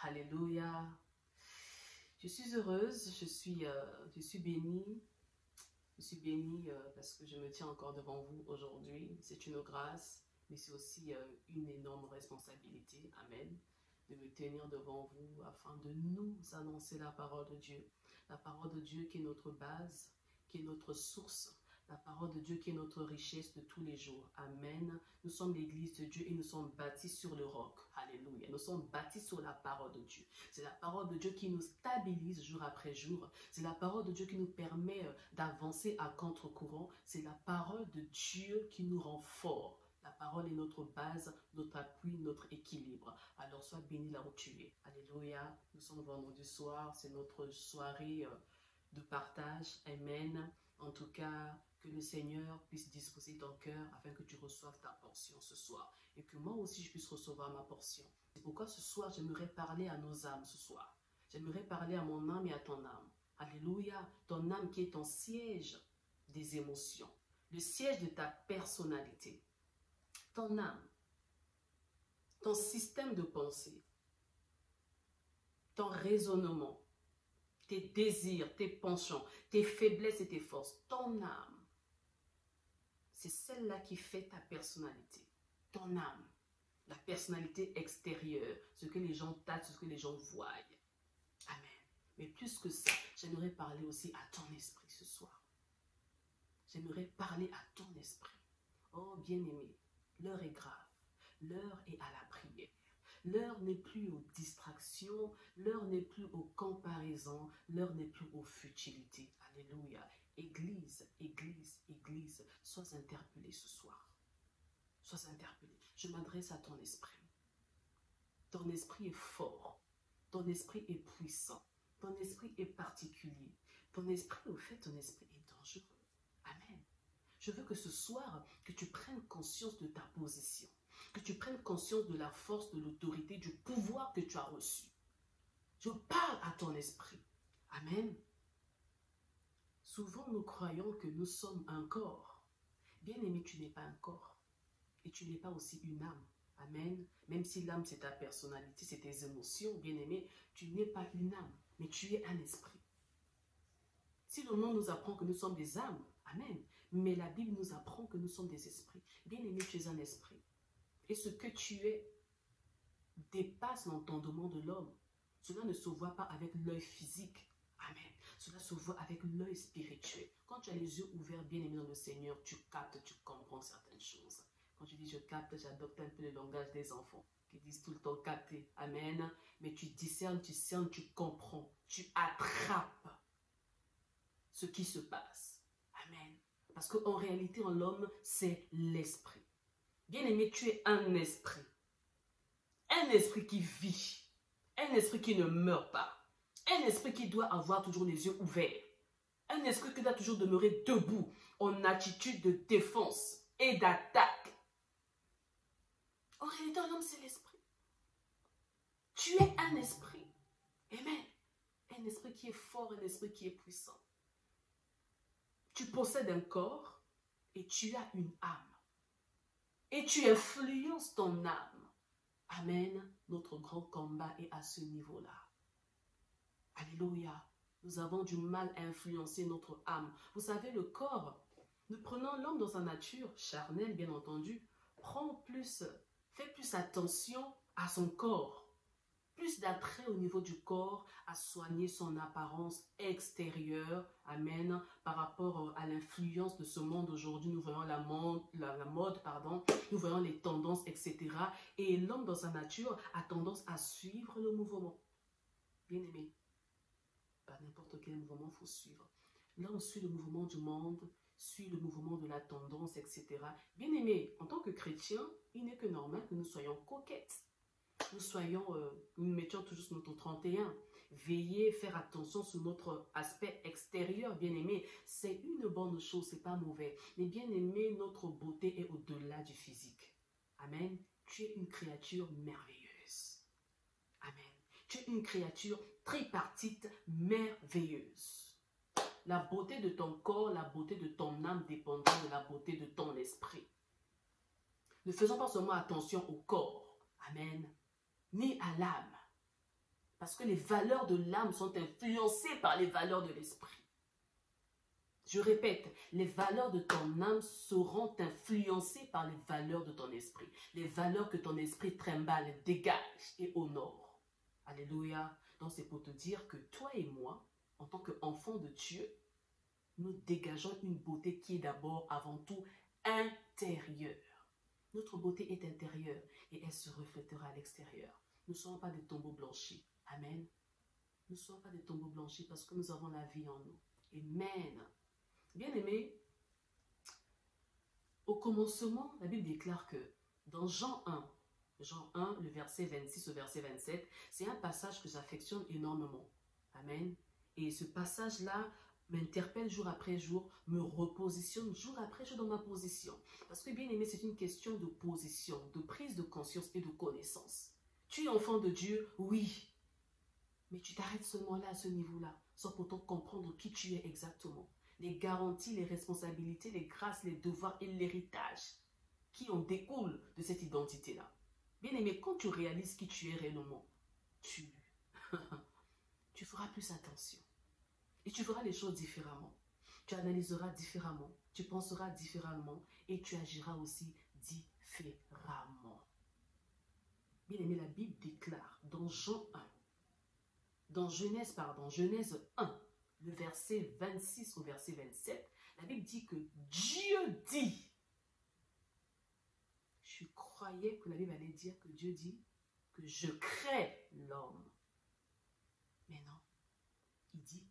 Alléluia. Je suis heureuse, je suis bénie. Je suis bénie parce que je me tiens encore devant vous aujourd'hui. C'est une grâce, mais c'est aussi une énorme responsabilité. Amen. De me tenir devant vous afin de nous annoncer la parole de Dieu. La parole de Dieu qui est notre base, qui est notre source. La parole de Dieu qui est notre richesse de tous les jours. Amen. Nous sommes l'église de Dieu et nous sommes bâtis sur le roc. Alléluia. Nous sommes bâtis sur la parole de Dieu. C'est la parole de Dieu qui nous stabilise jour après jour. C'est la parole de Dieu qui nous permet d'avancer à contre-courant. C'est la parole de Dieu qui nous rend forts. La parole est notre base, notre appui, notre équilibre. Alors sois béni là où tu es. Alléluia. Nous sommes vendredi soir. C'est notre soirée de partage. Amen. En tout cas, que le Seigneur puisse disposer ton cœur afin que tu reçoives ta portion ce soir. Et que moi aussi je puisse recevoir ma portion. C'est pourquoi ce soir, j'aimerais parler à nos âmes ce soir. J'aimerais parler à mon âme et à ton âme. Alléluia. Ton âme qui est ton siège des émotions. Le siège de ta personnalité. Ton âme. Ton système de pensée. Ton raisonnement. Tes désirs, tes penchants, tes faiblesses et tes forces. Ton âme. C'est celle-là qui fait ta personnalité. Ton âme. La personnalité extérieure. Ce que les gens tâtent, ce que les gens voient. Amen. Mais plus que ça, j'aimerais parler aussi à ton esprit ce soir. J'aimerais parler à ton esprit. Oh bien-aimé, l'heure est grave. L'heure est à la prière. L'heure n'est plus aux distractions. L'heure n'est plus aux comparaisons. L'heure n'est plus aux futilités. Alléluia. Église, église, église, sois interpellé ce soir. Sois interpellé. Je m'adresse à ton esprit. Ton esprit est fort. Ton esprit est puissant. Ton esprit est particulier. Ton esprit, au fait, ton esprit est dangereux. Amen. Je veux que ce soir, que tu prennes conscience de ta position. Que tu prennes conscience de la force, de l'autorité, du pouvoir que tu as reçu. Je parle à ton esprit. Amen. Souvent, nous croyons que nous sommes un corps. Bien-aimé, tu n'es pas un corps. Et tu n'es pas aussi une âme. Amen. Même si l'âme, c'est ta personnalité, c'est tes émotions, bien-aimé, tu n'es pas une âme, mais tu es un esprit. Si le monde nous apprend que nous sommes des âmes, amen. Mais la Bible nous apprend que nous sommes des esprits. Bien-aimé, tu es un esprit. Et ce que tu es dépasse l'entendement de l'homme. Cela ne se voit pas avec l'œil physique. Amen. Cela se voit avec l'œil spirituel. Quand tu as les yeux ouverts, bien-aimé dans le Seigneur, tu captes, tu comprends certaines choses. Quand je dis je capte, j'adopte un peu le langage des enfants qui disent tout le temps capter. Amen. Mais tu discernes, tu cernes, tu comprends. Tu attrapes ce qui se passe. Amen. Parce qu'en réalité, en l'homme, c'est l'esprit. Bien-aimé, tu es un esprit. Un esprit qui vit. Un esprit qui ne meurt pas. Un esprit qui doit avoir toujours les yeux ouverts. Un esprit qui doit toujours demeurer debout en attitude de défense et d'attaque. En réalité, l'homme, c'est l'esprit. Tu es un esprit. Amen. Un esprit qui est fort, un esprit qui est puissant. Tu possèdes un corps et tu as une âme. Et tu influences ton âme. Amen. Notre grand combat est à ce niveau-là. Alléluia. Nous avons du mal à influencer notre âme. Vous savez, le corps, nous prenons l'homme dans sa nature charnelle, bien entendu, fait plus attention à son corps. Plus d'attrait au niveau du corps à soigner son apparence extérieure, amen, par rapport à l'influence de ce monde aujourd'hui. Nous voyons la mode, nous voyons les tendances, etc. Et l'homme dans sa nature a tendance à suivre le mouvement. Bien aimé, pas n'importe quel mouvement il faut suivre. L'homme suit le mouvement du monde, suit le mouvement de la tendance, etc. Bien aimé, en tant que chrétien, il n'est que normal que nous soyons coquettes. Nous mettions toujours notre 31. Veiller, faire attention sur notre aspect extérieur, bien-aimé. C'est une bonne chose, c'est pas mauvais. Mais bien-aimé, notre beauté est au-delà du physique. Amen. Tu es une créature merveilleuse. Amen. Tu es une créature tripartite merveilleuse. La beauté de ton corps, la beauté de ton âme dépendra de la beauté de ton esprit. Ne faisons pas seulement attention au corps. Amen. Ni à l'âme. Parce que les valeurs de l'âme sont influencées par les valeurs de l'esprit. Je répète, les valeurs de ton âme seront influencées par les valeurs de ton esprit. Les valeurs que ton esprit trimballe, dégage et honore. Alléluia. Donc c'est pour te dire que toi et moi, en tant qu'enfants de Dieu, nous dégageons une beauté qui est d'abord, avant tout, intérieure. Notre beauté est intérieure et elle se reflètera à l'extérieur. Nous ne sommes pas des tombeaux blanchis. Amen. Nous ne sommes pas des tombeaux blanchis parce que nous avons la vie en nous. Amen. Bien-aimés, au commencement, la Bible déclare que dans Jean 1, le verset 26 au verset 27, c'est un passage que j'affectionne énormément. Amen. Et ce passage-là m'interpelle jour après jour, me repositionne jour après jour dans ma position. Parce que, bien-aimé, c'est une question de position, de prise de conscience et de connaissance. Tu es enfant de Dieu, oui. Mais tu t'arrêtes seulement là, à ce niveau-là, sans pourtant comprendre qui tu es exactement. Les garanties, les responsabilités, les grâces, les devoirs et l'héritage qui en découlent de cette identité-là. Bien-aimé, quand tu réalises qui tu es réellement, tu feras plus attention. Et tu feras les choses différemment. Tu analyseras différemment, tu penseras différemment et tu agiras aussi différemment. Bien-aimé, la Bible déclare dans Genèse 1, le verset 26 au verset 27, la Bible dit que Dieu dit. Je croyais que la Bible allait dire que Dieu dit que je crée l'homme. Mais non, il dit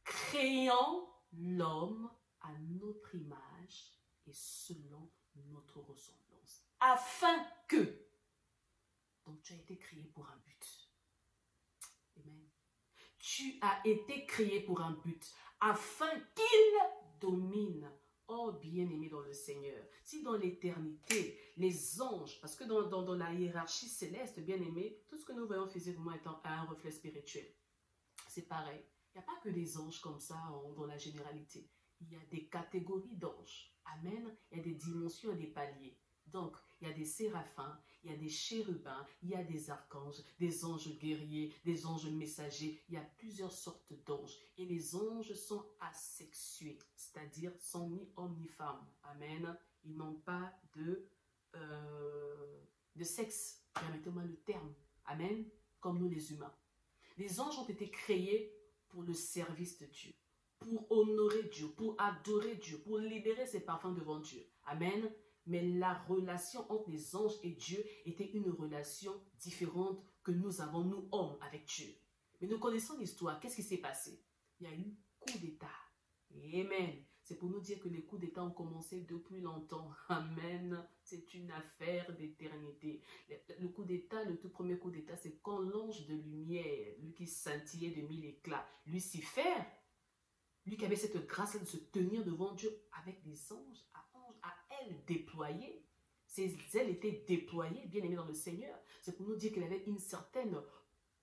créons l'homme à notre image et selon notre ressemblance, afin que. Donc tu as été créé pour un but. Amen. Tu as été créé pour un but, afin qu'il domine. Oh, bien-aimé dans le Seigneur, si dans l'éternité, les anges, parce que dans la hiérarchie céleste, bien-aimé, tout ce que nous voyons physiquement est un reflet spirituel. C'est pareil. Il n'y a pas que des anges comme ça dans la généralité. Il y a des catégories d'anges. Amen. Il y a des dimensions et des paliers. Donc, il y a des séraphins, il y a des chérubins, il y a des archanges, des anges guerriers, des anges messagers. Il y a plusieurs sortes d'anges. Et les anges sont asexués, c'est-à-dire sont ni homme ni femme. Amen. Ils n'ont pas de sexe. Permettez-moi le terme. Amen. Comme nous les humains. Les anges ont été créés pour le service de Dieu, pour honorer Dieu, pour adorer Dieu, pour libérer ses parfums devant Dieu. Amen. Mais la relation entre les anges et Dieu était une relation différente que nous avons, nous hommes, avec Dieu. Mais nous connaissons l'histoire. Qu'est-ce qui s'est passé? Il y a eu coup d'État. Amen. C'est pour nous dire que les coups d'État ont commencé depuis longtemps. Amen. C'est une affaire d'éternité. Le coup d'État, le tout premier coup d'État, c'est quand l'ange de lumière, lui qui scintillait de mille éclats, Lucifer, lui qui avait cette grâce de se tenir devant Dieu avec des anges à ailes déployées. Ses ailes étaient déployées, bien aimées dans le Seigneur. C'est pour nous dire qu'il avait une certaine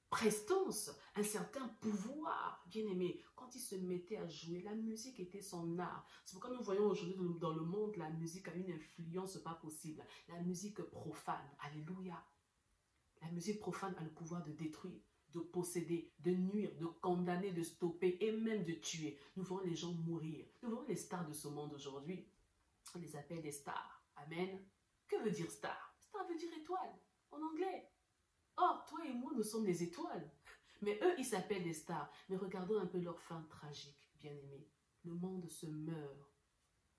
prestance, un certain pouvoir, bien aimé. Quand il se mettait à jouer, la musique était son art. C'est pourquoi nous voyons aujourd'hui dans le monde, la musique a une influence pas possible. La musique profane, alléluia. La musique profane a le pouvoir de détruire, de posséder, de nuire, de condamner, de stopper et même de tuer. Nous voyons les gens mourir. Nous voyons les stars de ce monde aujourd'hui. On les appelle des stars. Amen. Que veut dire star? Star veut dire étoile, en anglais. Or, toi et moi, nous sommes des étoiles. Mais eux, ils s'appellent des stars. Mais regardons un peu leur fin tragique, bien-aimés. Le monde se meurt.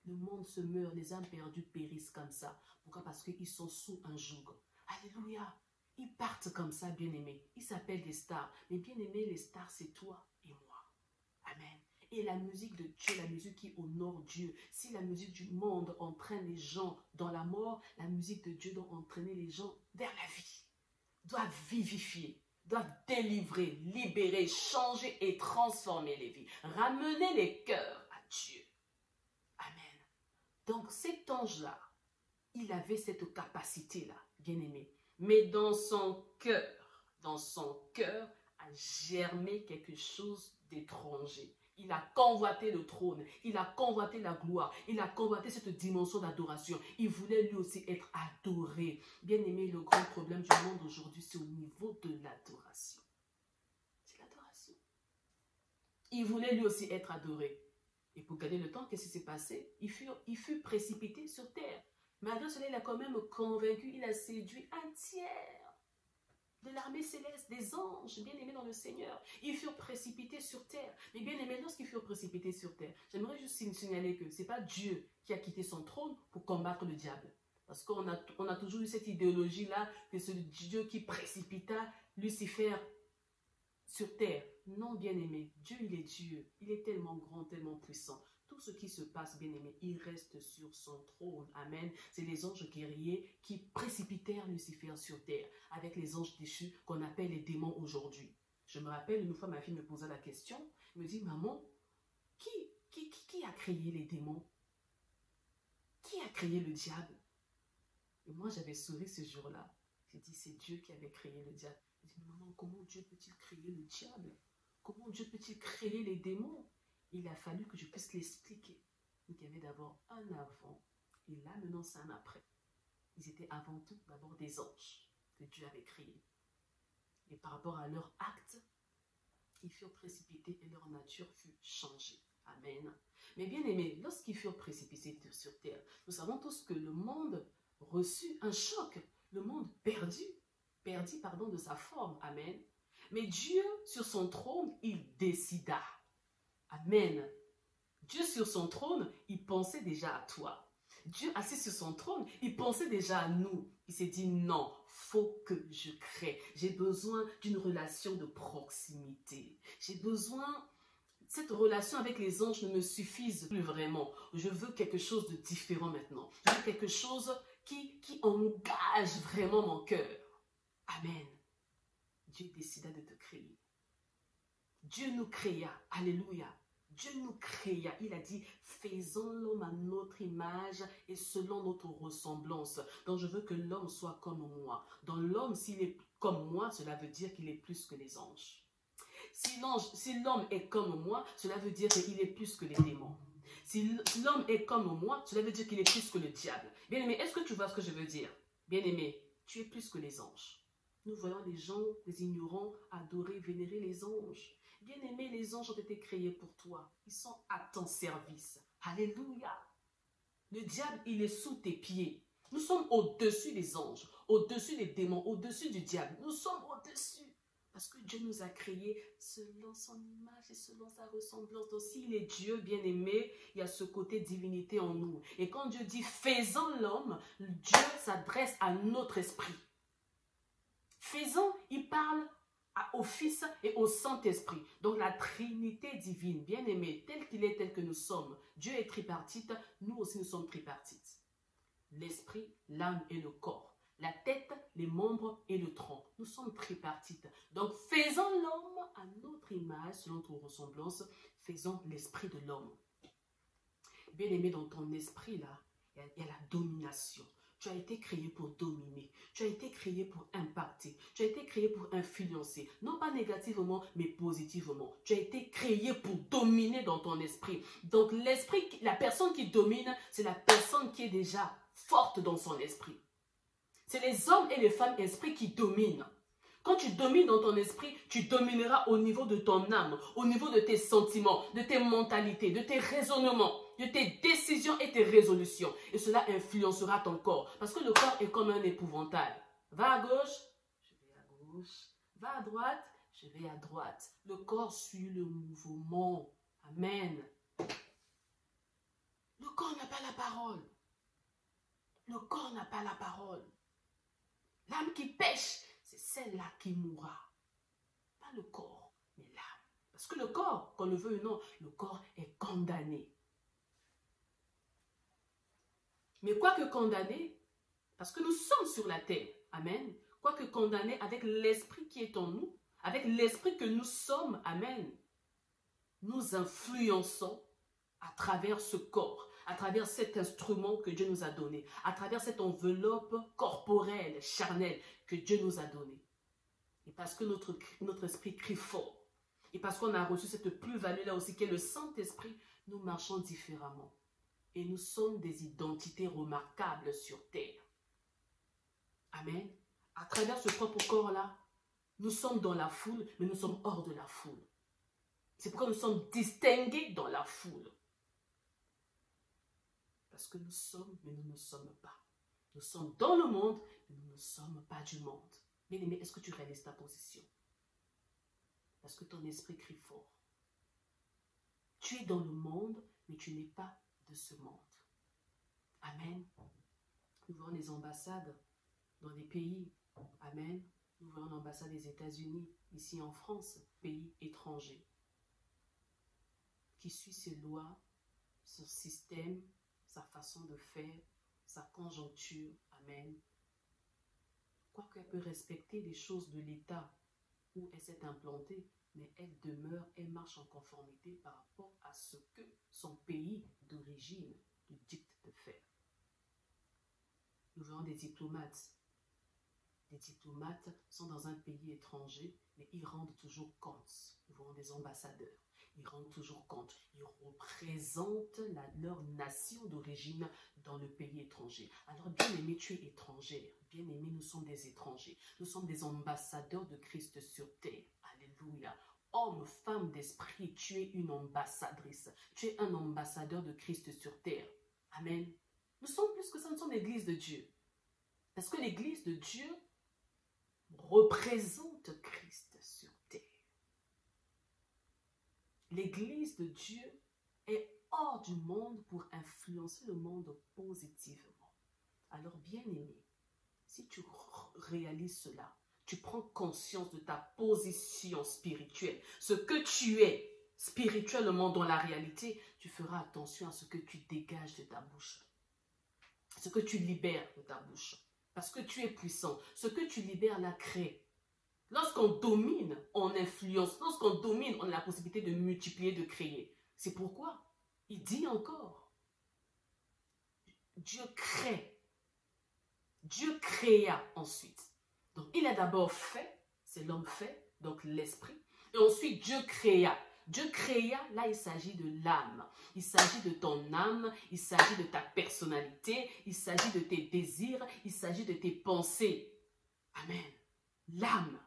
Le monde se meurt. Les âmes perdues périssent comme ça. Pourquoi? Parce qu'ils sont sous un joug. Alléluia. Ils partent comme ça, bien-aimés. Ils s'appellent des stars. Mais bien-aimés, les stars, c'est toi et moi. Amen. Et la musique de Dieu, la musique qui honore Dieu. Si la musique du monde entraîne les gens dans la mort, la musique de Dieu doit entraîner les gens vers la vie. Doit vivifier, doit délivrer, libérer, changer et transformer les vies. Ramener les cœurs à Dieu. Amen. Donc cet ange-là, il avait cette capacité-là, bien-aimé. Mais dans son cœur a germé quelque chose d'étranger. Il a convoité le trône, il a convoité la gloire, il a convoité cette dimension d'adoration. Il voulait lui aussi être adoré. Bien aimé, le grand problème du monde aujourd'hui, c'est au niveau de l'adoration. Il voulait lui aussi être adoré. Et pour gagner le temps, qu'est-ce qui s'est passé? Il fut précipité sur terre. Malgré cela, il a quand même convaincu, il a séduit un tiers de l'armée céleste, des anges bien-aimés dans le Seigneur. Ils furent précipités sur terre. Mais bien-aimés, lorsqu'ils furent précipités sur terre, j'aimerais juste signaler que ce n'est pas Dieu qui a quitté son trône pour combattre le diable. Parce qu'on a toujours eu cette idéologie-là que c'est Dieu qui précipita Lucifer sur terre. Non, bien-aimé, Dieu, il est Dieu. Il est tellement grand, tellement puissant. Tout ce qui se passe, bien-aimé, il reste sur son trône. Amen. C'est les anges guerriers qui précipitèrent Lucifer sur terre avec les anges déchus qu'on appelle les démons aujourd'hui. Je me rappelle, une fois ma fille me posait la question, elle me dit, maman, qui a créé les démons? Qui a créé le diable? Et moi, j'avais souri ce jour-là. J'ai dit, c'est Dieu qui avait créé le diable. Elle dit, maman, comment Dieu peut-il créer le diable? Comment Dieu peut-il créer les démons? Il a fallu que je puisse l'expliquer. Il y avait d'abord un avant et là, maintenant, c'est un après. Ils étaient avant tout d'abord des anges que Dieu avait créés. Et par rapport à leur acte, ils furent précipités et leur nature fut changée. Amen. Mais bien aimés, lorsqu'ils furent précipités sur terre, nous savons tous que le monde reçut un choc. Le monde perdit de sa forme. Amen. Mais Dieu, sur son trône, il décida. Amen. Dieu sur son trône, il pensait déjà à toi. Dieu assis sur son trône, il pensait déjà à nous. Il s'est dit non, faut que je crée. J'ai besoin d'une relation de proximité. J'ai besoin, cette relation avec les anges ne me suffise plus vraiment. Je veux quelque chose de différent maintenant. Je veux quelque chose qui engage vraiment mon cœur. Amen. Dieu décida de te créer. Dieu nous créa. Alléluia. Dieu nous créa. Il a dit, faisons l'homme à notre image et selon notre ressemblance. Donc je veux que l'homme soit comme moi. Dans l'homme, s'il est comme moi, cela veut dire qu'il est plus que les anges. Si l'homme est comme moi, cela veut dire qu'il est plus que les démons. Si l'homme est comme moi, cela veut dire qu'il est plus que le diable. Bien-aimé, est-ce que tu vois ce que je veux dire? Bien-aimé, tu es plus que les anges. Nous voyons les gens, les ignorants, adorer, vénérer les anges. Bien-aimé, les anges ont été créés pour toi. Ils sont à ton service. Alléluia. Le diable, il est sous tes pieds. Nous sommes au-dessus des anges, au-dessus des démons, au-dessus du diable. Nous sommes au-dessus. Parce que Dieu nous a créés selon son image et selon sa ressemblance. Donc s'il est Dieu bien-aimé, il y a ce côté divinité en nous. Et quand Dieu dit faisons l'homme, Dieu s'adresse à notre esprit. Faisons, il parle au Fils et au Saint-Esprit. Donc la Trinité divine, bien-aimée, tel qu'il est, tel que nous sommes. Dieu est tripartite, nous aussi nous sommes tripartites. L'esprit, l'âme et le corps. La tête, les membres et le tronc. Nous sommes tripartites. Donc faisons l'homme à notre image, selon notre ressemblance. Faisons l'esprit de l'homme. Bien-aimé, dans ton esprit là, il y a la domination. Tu as été créé pour dominer. Tu as été créé pour impacter. Tu as été créé pour influencer. Non pas négativement, mais positivement. Tu as été créé pour dominer dans ton esprit. Donc l'esprit, la personne qui domine, c'est la personne qui est déjà forte dans son esprit. C'est les hommes et les femmes esprits qui dominent. Quand tu domines dans ton esprit, tu domineras au niveau de ton âme, au niveau de tes sentiments, de tes mentalités, de tes raisonnements, de tes décisions et tes résolutions. Et cela influencera ton corps. Parce que le corps est comme un épouvantail. Va à gauche, je vais à gauche. Va à droite, je vais à droite. Le corps suit le mouvement. Amen. Le corps n'a pas la parole. Le corps n'a pas la parole. L'âme qui pêche, c'est celle-là qui mourra. Pas le corps, mais l'âme. Parce que le corps, qu'on le veut ou non, le corps est condamné. Mais quoique condamné, parce que nous sommes sur la terre, amen, quoique condamné avec l'esprit qui est en nous, avec l'esprit que nous sommes, amen, nous influençons à travers ce corps, à travers cet instrument que Dieu nous a donné, à travers cette enveloppe corporelle, charnelle que Dieu nous a donnée. Et parce que notre esprit crie fort, et parce qu'on a reçu cette plus-value là aussi, qui est le Saint-Esprit, nous marchons différemment. Et nous sommes des identités remarquables sur terre. Amen. À travers ce propre corps-là, nous sommes dans la foule, mais nous sommes hors de la foule. C'est pourquoi nous sommes distingués dans la foule. Parce que nous sommes, mais nous ne sommes pas. Nous sommes dans le monde, mais nous ne sommes pas du monde. Bien-aimé, est-ce que tu réalises ta position? Parce que ton esprit crie fort. Tu es dans le monde, mais tu n'es pas de ce monde. Amen. Nous voyons les ambassades dans des pays. Amen. Nous voyons l'ambassade des États-Unis, ici en France, pays étranger, qui suit ses lois, son système, sa façon de faire, sa conjoncture. Amen. Quoique elle peut respecter les choses de l'État où elle s'est implantée, mais elle demeure, elle marche en conformité par rapport à ce que son pays d'origine lui dicte de faire. Nous voyons des diplomates. Les diplomates sont dans un pays étranger, mais ils rendent toujours compte. Nous voyons des ambassadeurs. Ils rendent toujours compte. Ils représentent leur nation d'origine dans le pays étranger. Alors, bien-aimé, tu es étrangère. Bien-aimé, nous sommes des étrangers. Nous sommes des ambassadeurs de Christ sur terre. Alléluia. Homme, femme d'esprit, tu es une ambassadrice. Tu es un ambassadeur de Christ sur terre. Amen. Nous sommes plus que ça, nous sommes l'église de Dieu. Parce que l'église de Dieu représente Christ sur terre. L'église de Dieu est hors du monde pour influencer le monde positivement. Alors, bien-aimé, si tu réalises cela, tu prends conscience de ta position spirituelle, ce que tu es spirituellement dans la réalité, tu feras attention à ce que tu dégages de ta bouche, ce que tu libères de ta bouche, parce que tu es puissant. Ce que tu libères la crée. Lorsqu'on domine, on influence. Lorsqu'on domine, on a la possibilité de multiplier, de créer. C'est pourquoi il dit encore, Dieu crée. Dieu créa ensuite. Donc, il a d'abord fait, c'est l'homme fait, donc l'esprit. Et ensuite, Dieu créa. Dieu créa, là, il s'agit de l'âme. Il s'agit de ton âme, il s'agit de ta personnalité, il s'agit de tes désirs, il s'agit de tes pensées. Amen. L'âme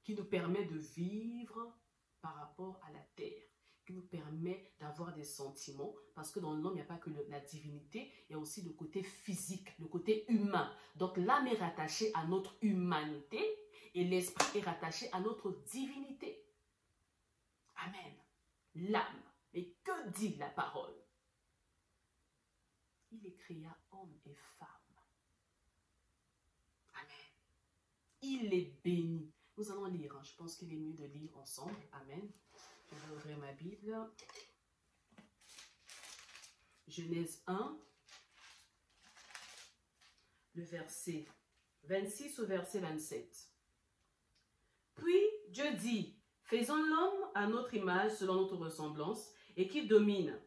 qui nous permet de vivre par rapport à la terre, qui nous permet d'avoir des sentiments, parce que dans l'homme, il n'y a pas que la divinité, il y a aussi le côté physique, le côté humain. Donc l'âme est rattachée à notre humanité et l'esprit est rattaché à notre divinité. Amen. L'âme. Et que dit la parole? Il les créa hommes et femmes. Amen. Il les bénit. Nous allons lire. Je pense qu'il est mieux de lire ensemble. Amen. Je vais ouvrir ma Bible. Genèse 1, le verset 26 au verset 27. Puis Dieu dit, faisons l'homme à notre image selon notre ressemblance et qui domine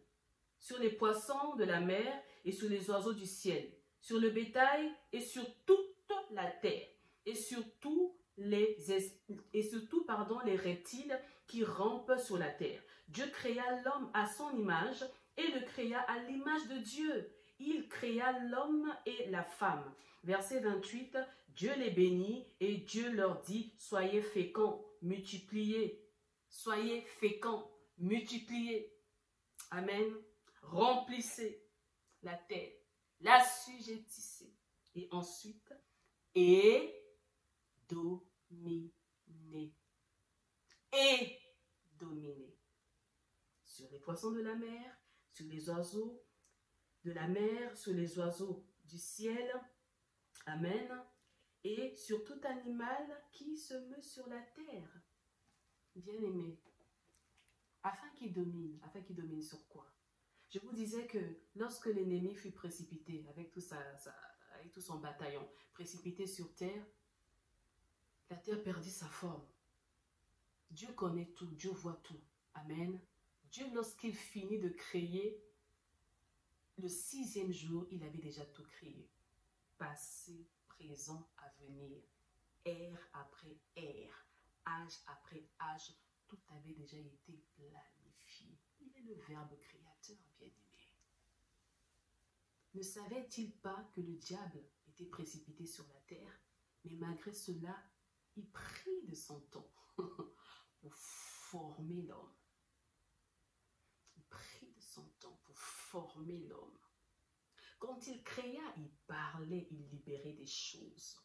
sur les poissons de la mer et sur les oiseaux du ciel, sur le bétail et sur toute la terre et surtout les reptiles qui rampent sur la terre. Dieu créa l'homme à son image et le créa à l'image de Dieu. Il créa l'homme et la femme. Verset 28, Dieu les bénit et Dieu leur dit, soyez féconds, multipliez. Soyez féconds, multipliez. Amen. Remplissez la terre, l'assujettissez. Et ensuite, et dominez. Et dominez. Sur les poissons de la mer, sur les oiseaux de la mer, sur les oiseaux du ciel. Amen. Et sur tout animal qui se meut sur la terre. Bien-aimé. Afin qu'il domine sur quoi? Je vous disais que lorsque l'ennemi fut précipité avec tout son bataillon, précipité sur terre, la terre perdit sa forme. Dieu connaît tout, Dieu voit tout. Amen. Dieu, lorsqu'il finit de créer, le 6e jour, il avait déjà tout créé. Passé, présent, avenir, ère après ère, âge après âge, tout avait déjà été planifié. Il est le Verbe créateur, bien-aimé. Ne savait-il pas que le diable était précipité sur la terre, mais malgré cela, il prit de son temps pour former l'homme. son temps pour former l'homme. Quand il créa, il parlait, il libérait des choses.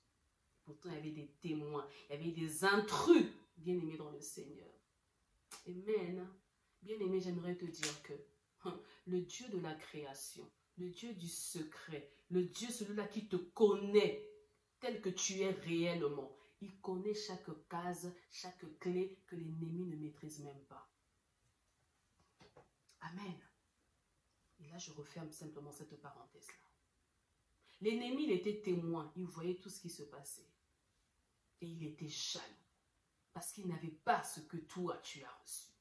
Pourtant, il y avait des témoins, il y avait des intrus, bien-aimés dans le Seigneur. Amen. Bien-aimé, j'aimerais te dire que le Dieu de la création, le Dieu du secret, le Dieu celui-là qui te connaît tel que tu es réellement, il connaît chaque case, chaque clé que l'ennemi ne maîtrise même pas. Amen. Et là, je referme simplement cette parenthèse-là. L'ennemi, il était témoin, il voyait tout ce qui se passait. Et il était jaloux, parce qu'il n'avait pas ce que toi, tu as reçu.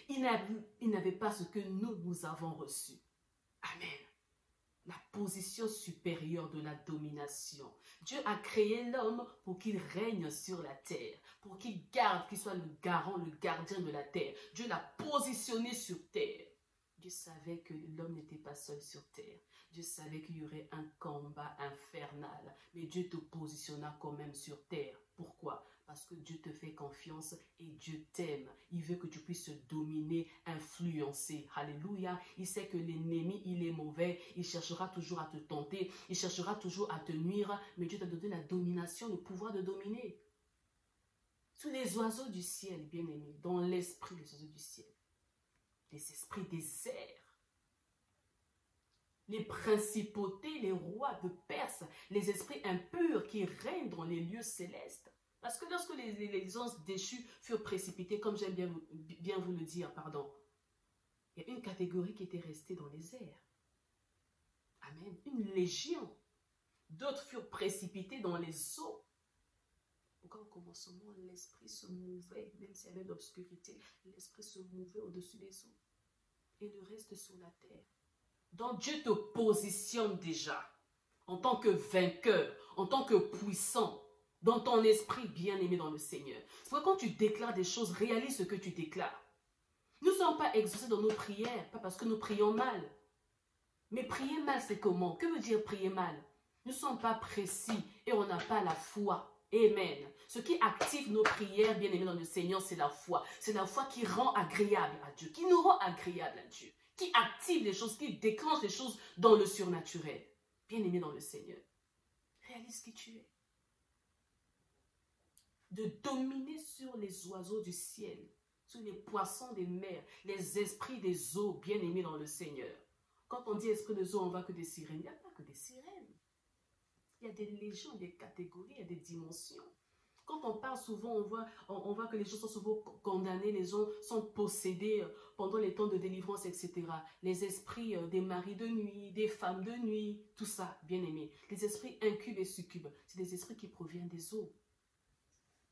Il n'avait pas ce que nous avons reçu. Amen. La position supérieure de la domination. Dieu a créé l'homme pour qu'il règne sur la terre, pour qu'il garde, qu'il soit le garant, le gardien de la terre. Dieu l'a positionné sur terre. Dieu savait que l'homme n'était pas seul sur terre. Dieu savait qu'il y aurait un combat infernal. Mais Dieu te positionna quand même sur terre. Pourquoi? Parce que Dieu te fait confiance et Dieu t'aime. Il veut que tu puisses dominer, influencer. Alléluia. Il sait que l'ennemi, il est mauvais. Il cherchera toujours à te tenter. Il cherchera toujours à te nuire. Mais Dieu t'a donné la domination, le pouvoir de dominer. Tous les oiseaux du ciel, bien-aimés, dans l'esprit des oiseaux du ciel. Les esprits des airs, les principautés, les rois de Perse, les esprits impurs qui règnent dans les lieux célestes. Parce que lorsque les anges déchus furent précipités, comme j'aime bien vous le dire, il y a une catégorie qui était restée dans les airs. Amen. Une légion. D'autres furent précipités dans les eaux. Pourquoi au commencement, l'esprit se mouvait, même s'il y avait l'obscurité, l'esprit se mouvait au-dessus des eaux. Et le reste sur la terre. Donc Dieu te positionne déjà en tant que vainqueur, en tant que puissant, dans ton esprit bien-aimé dans le Seigneur. C'est pourquoi quand tu déclares des choses, réalise ce que tu déclares. Nous ne sommes pas exaucés dans nos prières, pas parce que nous prions mal. Mais prier mal, c'est comment? Que veut dire prier mal? Nous ne sommes pas précis et on n'a pas la foi. Amen. Ce qui active nos prières, bien-aimés dans le Seigneur, c'est la foi. C'est la foi qui rend agréable à Dieu, qui nous rend agréable à Dieu, qui active les choses, qui déclenche les choses dans le surnaturel. Bien-aimé dans le Seigneur, réalise qui tu es. De dominer sur les oiseaux du ciel, sur les poissons des mers, les esprits des eaux, bien-aimés dans le Seigneur. Quand on dit esprit des eaux, on voit que des sirènes. Il n'y a pas que des sirènes. Il y a des légions, des catégories, il y a des dimensions. Quand on parle souvent, on voit que les gens sont souvent condamnés, les gens sont possédés pendant les temps de délivrance, etc. Les esprits des maris de nuit, des femmes de nuit, tout ça, bien aimé. Les esprits incubes et succubes, c'est des esprits qui proviennent des eaux.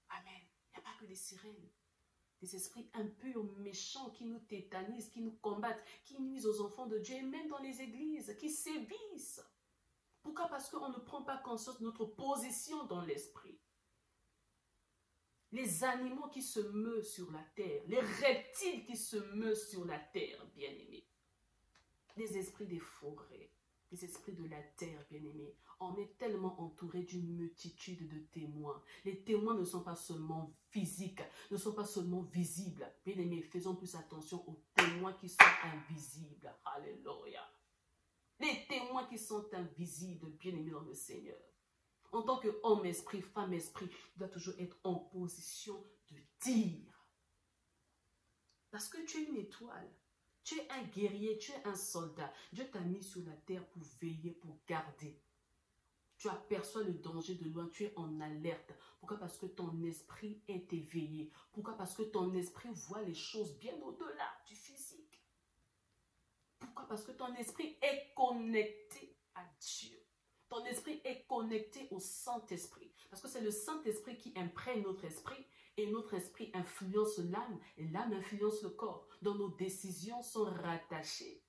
Amen. Il n'y a pas que des sirènes. Des esprits impurs, méchants, qui nous tétanisent, qui nous combattent, qui nuisent aux enfants de Dieu, et même dans les églises, qui sévissent. Pourquoi? Parce qu'on ne prend pas conscience de notre position dans l'esprit. Les animaux qui se meuvent sur la terre, les reptiles qui se meuvent sur la terre, bien-aimés. Les esprits des forêts, les esprits de la terre, bien-aimés. On est tellement entouré d'une multitude de témoins. Les témoins ne sont pas seulement physiques, ne sont pas seulement visibles. Bien-aimés, faisons plus attention aux témoins qui sont invisibles. Alléluia. Les témoins qui sont invisibles, bien-aimés dans le Seigneur. En tant qu'homme esprit, femme esprit, tu dois toujours être en position de dire. Parce que tu es une étoile. Tu es un guerrier, tu es un soldat. Dieu t'a mis sur la terre pour veiller, pour garder. Tu aperçois le danger de loin, tu es en alerte. Pourquoi? Parce que ton esprit est éveillé. Pourquoi? Parce que ton esprit voit les choses bien au-delà du physique. Pourquoi? Parce que ton esprit est connecté à Dieu. Ton esprit est connecté au Saint-Esprit. Parce que c'est le Saint-Esprit qui imprègne notre esprit et notre esprit influence l'âme et l'âme influence le corps. Donc nos décisions sont rattachées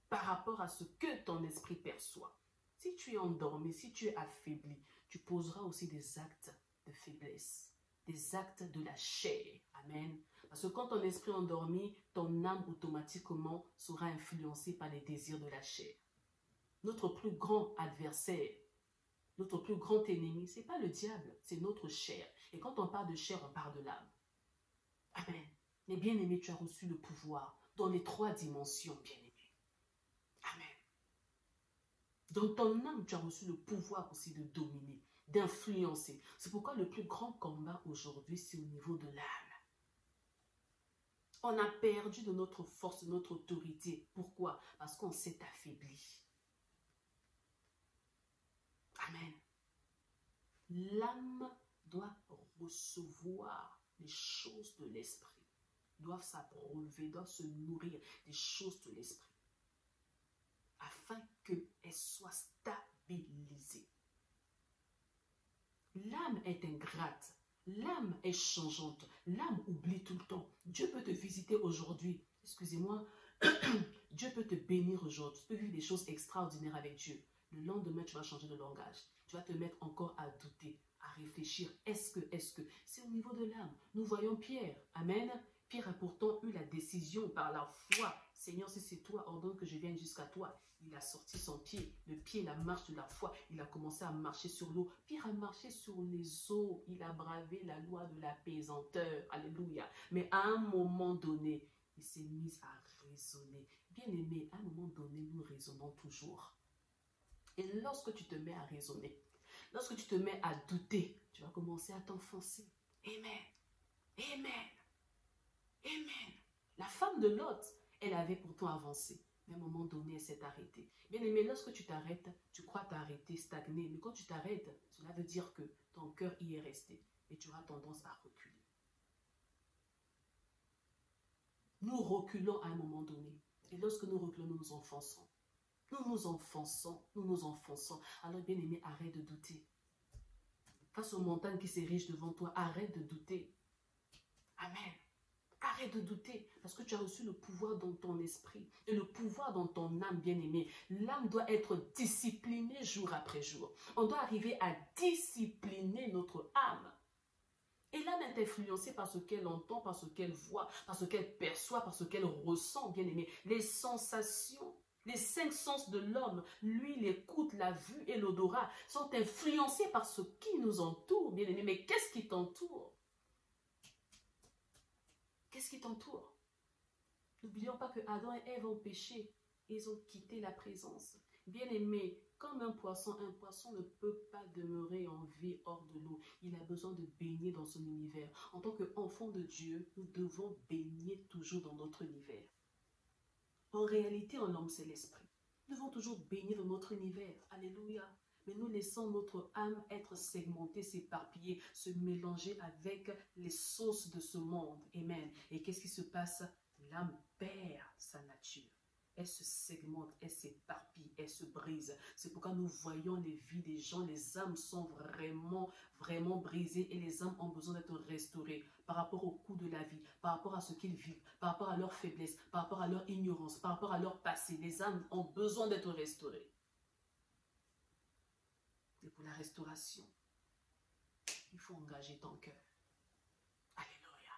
par rapport à ce que ton esprit perçoit. Si tu es endormi, si tu es affaibli, tu poseras aussi des actes de faiblesse, des actes de la chair. Amen. Parce que quand ton esprit est endormi, ton âme automatiquement sera influencée par les désirs de la chair. Notre plus grand adversaire, notre plus grand ennemi, ce n'est pas le diable, c'est notre chair. Et quand on parle de chair, on parle de l'âme. Amen. Mais bien aimé, tu as reçu le pouvoir dans les 3 dimensions, bien-aimé. Amen. Dans ton âme, tu as reçu le pouvoir aussi de dominer, d'influencer. C'est pourquoi le plus grand combat aujourd'hui, c'est au niveau de l'âme. On a perdu de notre force, de notre autorité. Pourquoi? Parce qu'on s'est affaibli. Amen. L'âme doit recevoir les choses de l'esprit, doivent s'abreuver, doivent se nourrir des choses de l'esprit, afin qu'elle soit stabilisée. L'âme est ingrate, l'âme est changeante, l'âme oublie tout le temps. Dieu peut te visiter aujourd'hui, excusez-moi, Dieu peut te bénir aujourd'hui, tu peux vivre des choses extraordinaires avec Dieu. Le lendemain, tu vas changer de langage. Tu vas te mettre encore à douter, à réfléchir. Est-ce que, c'est au niveau de l'âme. Nous voyons Pierre. Amen. Pierre a pourtant eu la décision par la foi. Seigneur, si c'est toi, ordonne que je vienne jusqu'à toi. Il a sorti son pied, le pied, la marche de la foi. Il a commencé à marcher sur l'eau. Pierre a marché sur les eaux. Il a bravé la loi de la pesanteur. Alléluia. Mais à un moment donné, il s'est mis à raisonner. Bien aimé, à un moment donné, nous raisonnons toujours. Et lorsque tu te mets à raisonner, lorsque tu te mets à douter, tu vas commencer à t'enfoncer. Amen. Amen. Amen. La femme de Lot, elle avait pourtant avancé. Mais à un moment donné, elle s'est arrêtée. Bien aimé, lorsque tu t'arrêtes, tu crois t'arrêter, stagner. Mais quand tu t'arrêtes, cela veut dire que ton cœur y est resté. Et tu auras tendance à reculer. Nous reculons à un moment donné. Et lorsque nous reculons, nous nous enfonçons. Nous nous enfonçons, nous nous enfonçons. Alors, bien aimé, arrête de douter. Face aux montagnes qui s'érigent devant toi, arrête de douter. Amen. Arrête de douter, parce que tu as reçu le pouvoir dans ton esprit et le pouvoir dans ton âme, bien-aimée. L'âme doit être disciplinée jour après jour. On doit arriver à discipliner notre âme. Et l'âme est influencée par ce qu'elle entend, par ce qu'elle voit, par ce qu'elle perçoit, par ce qu'elle ressent, bien-aimée. Les sensations. Les 5 sens de l'homme, lui, l'écoute, la vue et l'odorat, sont influencés par ce qui nous entoure, bien aimé. Mais qu'est-ce qui t'entoure? Qu'est-ce qui t'entoure? N'oublions pas que Adam et Ève ont péché et ils ont quitté la présence. Bien aimé, comme un poisson ne peut pas demeurer en vie hors de l'eau. Il a besoin de baigner dans son univers. En tant qu'enfant de Dieu, nous devons baigner toujours dans notre univers. En réalité, en homme, c'est l'esprit. Nous devons toujours baigner dans notre univers. Alléluia. Mais nous laissons notre âme être segmentée, s'éparpiller, se mélanger avec les sauces de ce monde. Amen. Et qu'est-ce qui se passe? L'âme perd sa nature. Elle se segmente, elle s'éparpille, elle se brise. C'est pourquoi nous voyons les vies des gens, les âmes sont vraiment brisées et les âmes ont besoin d'être restaurées par rapport au coût de la vie, par rapport à ce qu'ils vivent, par rapport à leur faiblesse, par rapport à leur ignorance, par rapport à leur passé. Les âmes ont besoin d'être restaurées. Et pour la restauration, il faut engager ton cœur. Alléluia.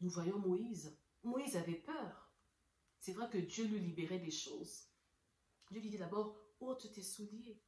Nous voyons Moïse. Moïse avait peur. C'est vrai que Dieu lui libérait des choses. Dieu lui dit d'abord, ôte tes souliers.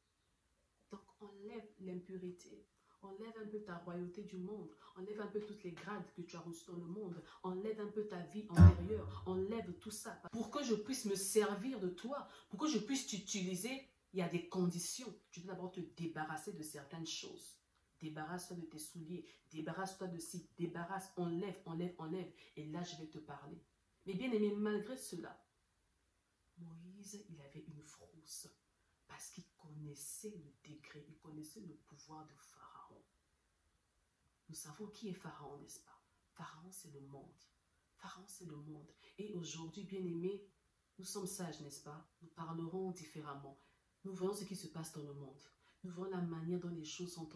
Donc enlève l'impureté. Enlève un peu ta royauté du monde. Enlève un peu toutes les grades que tu as reçues dans le monde. Enlève un peu ta vie antérieure. Enlève tout ça. Pour que je puisse me servir de toi, pour que je puisse t'utiliser, il y a des conditions. Tu dois d'abord te débarrasser de certaines choses. Débarrasse-toi de tes souliers. Débarrasse-toi de ci. Débarrasse, enlève. Et là, je vais te parler. Mais bien aimé, malgré cela, Moïse, il avait une frousse parce qu'il connaissait le degré, il connaissait le pouvoir de Pharaon. Nous savons qui est Pharaon, n'est-ce pas? Pharaon, c'est le monde. Pharaon, c'est le monde. Et aujourd'hui, bien aimé, nous sommes sages, n'est-ce pas? Nous parlerons différemment. Nous voyons ce qui se passe dans le monde. Nous voyons la manière dont les choses sont